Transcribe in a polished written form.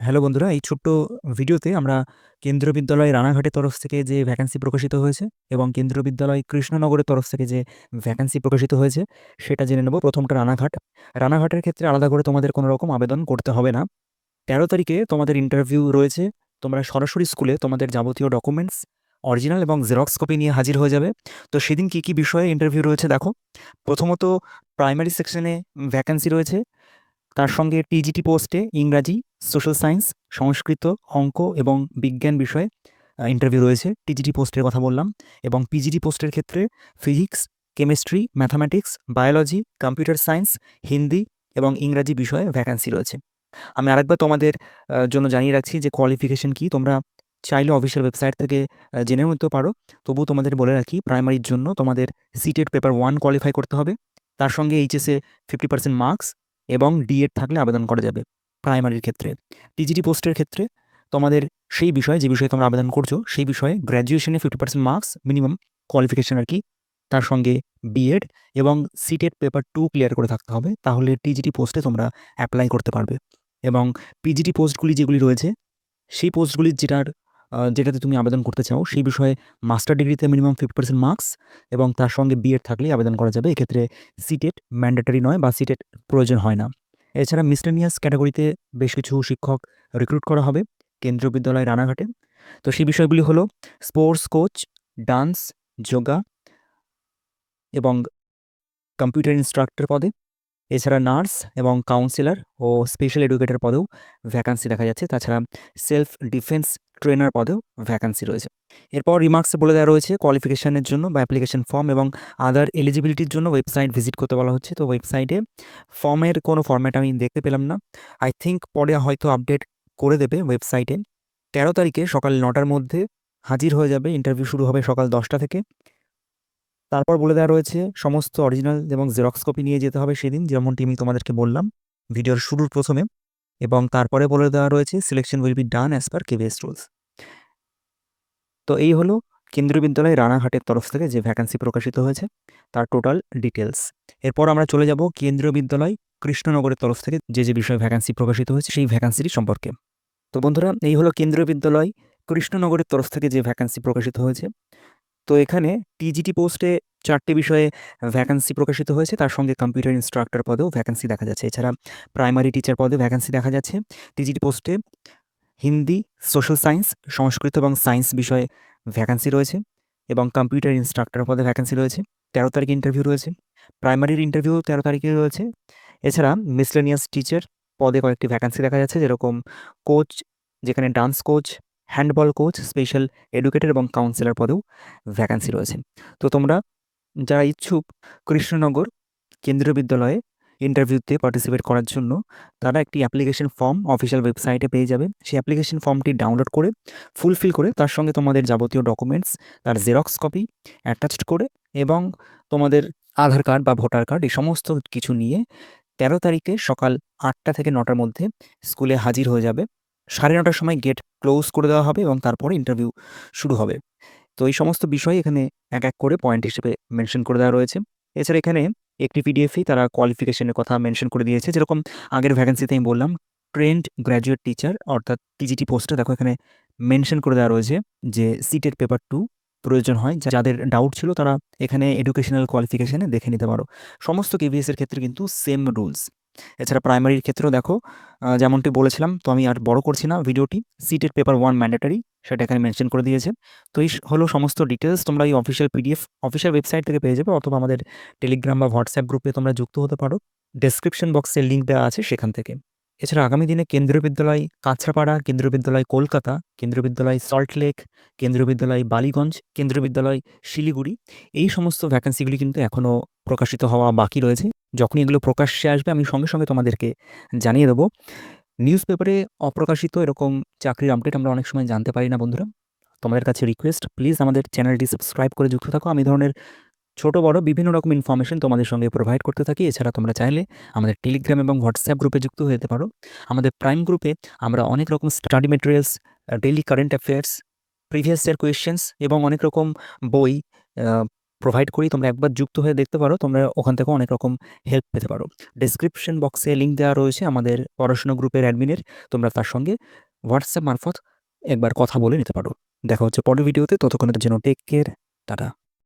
Hello বন্ধুরা, এই ছোট্ট ভিডিওতে আমরা কেন্দ্রীয় বিদ্যালয় রানাঘাটের তরফ থেকে যে ভ্যাকেন্সি প্রকাশিত হয়েছে এবং কেন্দ্রীয় বিদ্যালয় কৃষ্ণনগরের তরফ থেকে যে ভ্যাকেন্সি প্রকাশিত হয়েছে সেটা জেনে নেব। প্রথমটা রানাঘাট। রানাঘাটের ক্ষেত্রে আলাদা করে তোমাদের কোনো রকম আবেদন করতে হবে না। 13 তারিখে তোমাদের ইন্টারভিউ রয়েছে। তোমরা সরাসরি স্কুলে তোমাদের যাবতীয় ডকুমেন্টস অরিজিনাল এবং জেরক্স কপি নিয়ে হাজির হয়ে যাবে। তো সেদিন কি কি বিষয়ে ইন্টারভিউ রয়েছে দেখো। প্রথমত প্রাইমারি সেকশনে ভ্যাকেন্সি রয়েছে, তার সঙ্গে টিজিটি পোস্টে ইংরাজি, সোশ্যাল সায়েন্স, সংস্কৃত, অঙ্ক এবং বিজ্ঞান বিষয়ে ইন্টারভিউ রয়েছে। টিজিটি পোস্টের কথা বললাম। এবং পিজিটি পোস্টের ক্ষেত্রে physics, chemistry, mathematics, biology, computer science, Hindi এবং ইংরাজি বিষয়ে ভ্যাকেন্সি রয়েছে। আমি আরেকবার তোমাদের জন্য জানিয়ে রাখছি যে কোয়ালিফিকেশন কি। তোমরা চাইলে অফিসিয়াল ওয়েবসাইট থেকে জেনে নিতে পারো। তবুও তোমাদের বলে রাখি, প্রাইমারির জন্য তোমাদের সিটেট পেপার 1 কোয়ালিফাই করতে হবে। তার সঙ্গে এইচএসে 50% মার্কস এবং ডিএড থাকলে আবেদন করা যাবে প্রাইমারির ক্ষেত্রে। টিজিটি পোস্টের ক্ষেত্রে তোমাদের সেই বিষয়ে, যে বিষয়ে তোমরা আবেদন করছো সেই বিষয়ে গ্র্যাজুয়েশনে 50% মার্কস মিনিমাম কোয়ালিফিকেশন আর কি। তার সঙ্গে বিএড এবং সিটেট পেপার 2 ক্লিয়ার করে থাকতে হবে, তাহলে টিজিটি পোস্টে তোমরা অ্যাপ্লাই করতে পারবে। এবং পিজিটি পোস্টগুলি যেগুলি রয়েছে সেই পোস্টগুলির যেটাতে তুমি আবেদন করতে চাও সেই বিষয়ে মাস্টার ডিগ্রিতে মিনিমাম 50% মার্কস এবং তার সঙ্গে বিএড থাকলেই আবেদন করা যাবে। এক্ষেত্রে সিটেট ম্যান্ডেটরি নয় বা সিটেট প্রয়োজন হয় না। এছাড়া মিসলেনিয়াস ক্যাটাগরিতে বেশ কিছু শিক্ষক রিক্রুট করা হবে কেন্দ্রীয় বিদ্যালয় রানাঘাটে। তো সেই বিষয়গুলি হলো স্পোর্টস কোচ, ডান্স, যোগা এবং কম্পিউটার ইনস্ট্রাক্টর পদে। এছাড়া নার্স এবং কাউন্সিলর ও স্পেশাল এডুকেটর পদেও ভ্যাকান্সি দেখা যাচ্ছে। তাছাড়া সেলফ ডিফেন্স ট্রেনার পদেও ভ্যাকান্সি রয়েছে। এরপর রিমার্কসে বলে দেওয়া রয়েছে কোয়ালিফিকেশনের জন্য বা অ্যাপ্লিকেশন ফর্ম এবং আদার এলিজিবিলিটির জন্য ওয়েবসাইট ভিজিট করতে বলা হচ্ছে। তো ওয়েবসাইটে ফর্মের কোনো ফর্ম্যাট আমি দেখতে পেলাম না। আই থিঙ্ক পরে হয়তো আপডেট করে দেবে ওয়েবসাইটে। 13 তারিখে সকাল 9টার মধ্যে হাজির হয়ে যাবে। ইন্টারভিউ শুরু হবে সকাল 10টা থেকে। তারপর বলে দেওয়া রয়েছে সমস্ত অরিজিনাল এবং জেরক্স কপি নিয়ে যেতে হবে সেদিন, যেমনটি আমি তোমাদেরকে বললাম ভিডিওর শুরুর প্রথমে। এবং তারপরে বলে দেওয়া রয়েছে selection will be done as per KVS rules. তো এই হলো কেন্দ্রীয় বিদ্যালয় রানাঘাটের তরফ থেকে যে ভ্যাকান্সি প্রকাশিত হয়েছে তার টোটাল ডিটেলস। এরপর আমরা চলে যাব কেন্দ্রীয় বিদ্যালয় কৃষ্ণনগরের তরফ থেকে যে বিষয়ে ভ্যাকান্সি প্রকাশিত হয়েছে সেই ভ্যাকান্সিটি সম্পর্কে। তো বন্ধুরা, এই হলো কেন্দ্রীয় বিদ্যালয় কৃষ্ণনগরের তরফ থেকে যে ভ্যাকান্সি প্রকাশিত হয়েছে। তো এখানে টিজিটি পোস্টে 4টে বিষয়ে ভ্যাকান্সি প্রকাশিত হয়েছে, তার সঙ্গে কম্পিউটার ইনস্ট্রাক্টর পদেও ভ্যাকান্সি দেখা যাচ্ছে। এছাড়া প্রাইমারি টিচার পদে ভ্যাকান্সি দেখা যাচ্ছে। টিজিটি পোস্টে হিন্দি, সোশ্যাল সায়েন্স, সংস্কৃত এবং সায়েন্স বিষয়ে ভ্যাকান্সি রয়েছে এবং কম্পিউটার ইনস্ট্রাক্টর পদে ভ্যাকান্সি রয়েছে। 13 তারিখে ইন্টারভিউ রয়েছে। প্রাইমারির ইন্টারভিউ 13 তারিখে রয়েছে। এছাড়া মিসলেনিয়াস টিচার পদে কয়েকটি ভ্যাকান্সি দেখা যাচ্ছে, যেরকম কোচ, যেখানে dance coach, handball coach, special educator এবং কাউন্সিলর পদেও ভ্যাকান্সি রয়েছে। তো তোমরা যারা ইচ্ছুক কৃষ্ণনগর কেন্দ্রীয় বিদ্যালয়ে ইন্টারভিউতে পার্টিসিপেট করার জন্য, তারা একটি অ্যাপ্লিকেশন ফর্ম অফিসিয়াল ওয়েবসাইটে পেয়ে যাবে। সেই অ্যাপ্লিকেশন ফর্মটি ডাউনলোড করে ফুলফিল করে তার সঙ্গে তোমাদের যাবতীয় ডকুমেন্টস, তার জেরক্স কপি অ্যাটাচড করে এবং তোমাদের আধার কার্ড বা ভোটার কার্ড এই সমস্ত কিছু নিয়ে 13 তারিখে সকাল 8টা থেকে 9টার মধ্যে স্কুলে হাজির হয়ে যাবে। 9:30টার সময় গেট ক্লোজ করে দেওয়া হবে এবং তারপরে ইন্টারভিউ শুরু হবে। তো এই সমস্ত বিষয় এখানে এক এক করে পয়েন্ট হিসেবে মেনশন করে দেওয়া রয়েছে। এছাড়া এখানে একটি পিডিএফেই তারা কোয়ালিফিকেশনের কথা মেনশন করে দিয়েছে, যেরকম আগের ভ্যাকেন্সিতে আমি বললাম ট্রেন্ড গ্র্যাজুয়েট টিচার অর্থাৎ টিজিটি পোস্টে দেখো এখানে মেনশন করে দেওয়া রয়েছে যে সিটেট পেপার 2 প্রয়োজন হয়। যাদের ডাউট ছিল তারা এখানে এডুকেশনাল কোয়ালিফিকেশনে দেখে নিতে পারো। সমস্ত কেভিএস এর ক্ষেত্রে কিন্তু সেম রুলস। এছাড়া প্রাইমারির ক্ষেত্রেও দেখো যেমনটি বলেছিলাম, তো আমি আর বড় করছি না ভিডিওটি, সিটেট পেপার 1 ম্যান্ডেটরি সেটা এখানে মেনশন করে দিয়েছে। তো এই হলো সমস্ত ডিটেলস। তোমরা এই অফিসিয়াল পিডিএফ অফিসিয়াল ওয়েবসাইট থেকে পেয়ে যাবে, অথবা আমাদের টেলিগ্রাম বা হোয়াটসঅ্যাপ গ্রুপে তোমরা যুক্ত হতে পারো। ডেসক্রিপশন বক্সে লিঙ্ক দেওয়া আছে সেখান থেকে। এছাড়া আগামী দিনে কেন্দ্রীয় বিদ্যালয় কাঁচরাপাড়া, কেন্দ্রীয় বিদ্যালয় কলকাতা, কেন্দ্রীয় বিদ্যালয় সল্টলেক, কেন্দ্রীয় বিদ্যালয় বালিগঞ্জ, কেন্দ্রীয় বিদ্যালয় শিলিগুড়ি, এই সমস্ত ভ্যাকেন্সিগুলি কিন্তু এখনও প্রকাশিত হওয়া বাকি রয়েছে। যখনই এগুলো প্রকাশ্যে আসবে আমি সঙ্গে সঙ্গে তোমাদেরকে জানিয়ে দেবো। নিউজ পেপারে অপ্রকাশিত এরকম চাকরির আপডেট আমরা অনেক সময় জানতে পারি না বন্ধুরা। তোমাদের কাছে রিকোয়েস্ট, প্লিজ আমাদের চ্যানেলটি সাবস্ক্রাইব করে যুক্ত থাকো। আমি ধরনের ছোট বড় বিভিন্ন রকম ইনফরমেশন তোমাদের সঙ্গে প্রোভাইড করতে থাকি। এছাড়া তোমরা চাইলে আমাদের টেলিগ্রাম এবং হোয়াটসঅ্যাপ গ্রুপে যুক্ত হতে পারো। আমাদের প্রাইম গ্রুপে আমরা অনেক রকম study materials, daily current affairs, previous year questions এবং অনেক রকম বই প্রোভাইড করি। তোমরা একবার যুক্ত হয়ে দেখতে পারো। তোমরা ওখান থেকে অনেক রকম হেল্প পেতে পারো। ডেসক্রিপশন বক্সে লিঙ্ক দেওয়া রয়েছে আমাদের পড়াশোনা গ্রুপের অ্যাডমিনের। তোমরা তার সঙ্গে হোয়াটসঅ্যাপ মারফত একবার কথা বলে নিতে পারো। দেখা হচ্ছে পরের ভিডিওতে। ততক্ষণের জন্য টেক কেয়ার। টাটা।